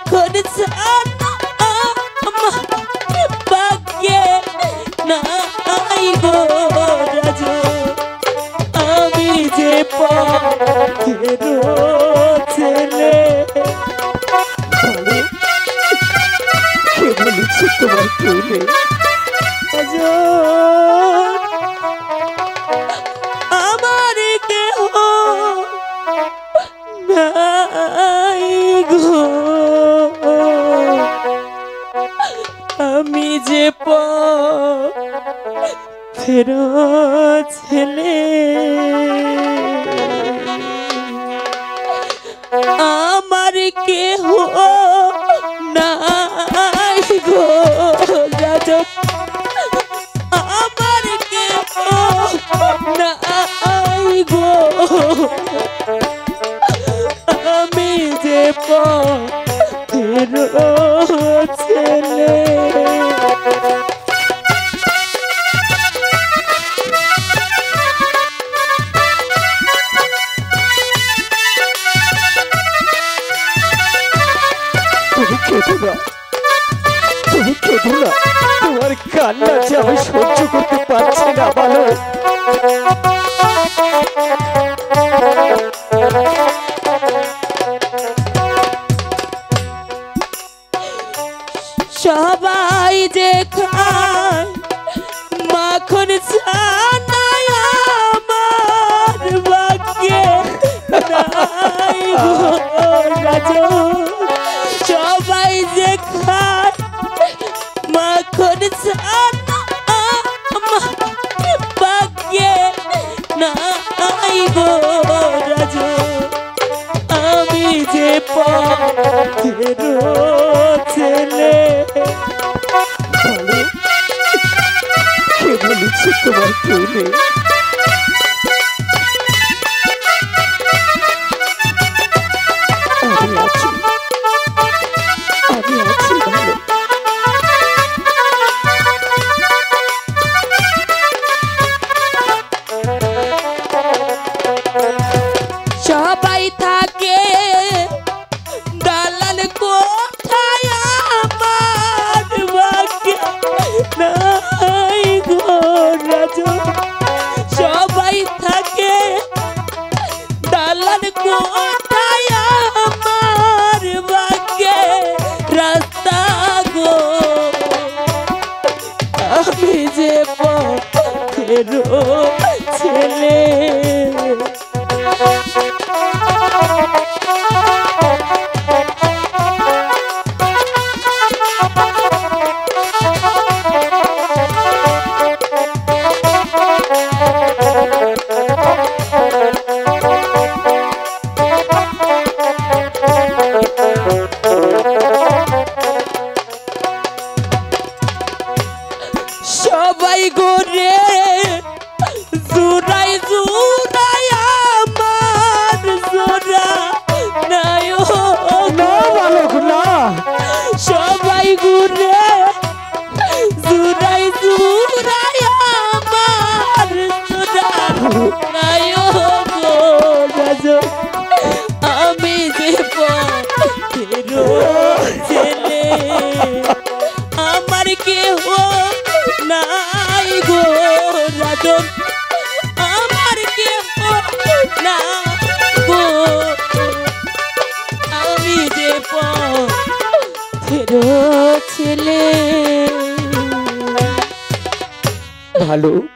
মাখন ছানা আমার ভাগ্যে নাই গো রাজন আমি যে পথের ছেলে কে বলেছে তোমার কেউ নেই? আমার কেহ নাই গো আমি যে পথের ছেলে আমার কেহ নাই গো রাজন আমার কেহ নাই গো আমি যে পথের ছেলে তুমি কেঁদো না, তুমি কেঁদো না, তোমার কান্না যে আমি সহ্য করতে পারছি না। বলো সবাই যে খায় মাখন ছানা আমার ভাগ্যে নাই গো রাজন সবাই যে খায় মাখন ছানা আমার ভাগ্যে নাই গো রাজন আমি যে পথের ছেলে বলো কে বলেছে তোমার কেউ নেই? আমি আছি, আমি আছি। ভালো সবাই থাকে দালাল কোথায় আমার ভাগ্যে নাই গো রাজন সবাই থাকে দালাল কোথায় আমার ভাগ্যে রাস্তা গো আমি যে পথের ছেলে সবাই গোরে জুরাই জুরাই আমার জোড়া নাই না বালক না, সবাই ঘুরে জুরাই জুরাই আমার জোড়া নাই গো রাজন আমি যে পথের ছেলে আমার কেহ নাই গো রাজন আমার কেহ না গো আমি যে পথের ছেলে ভালুক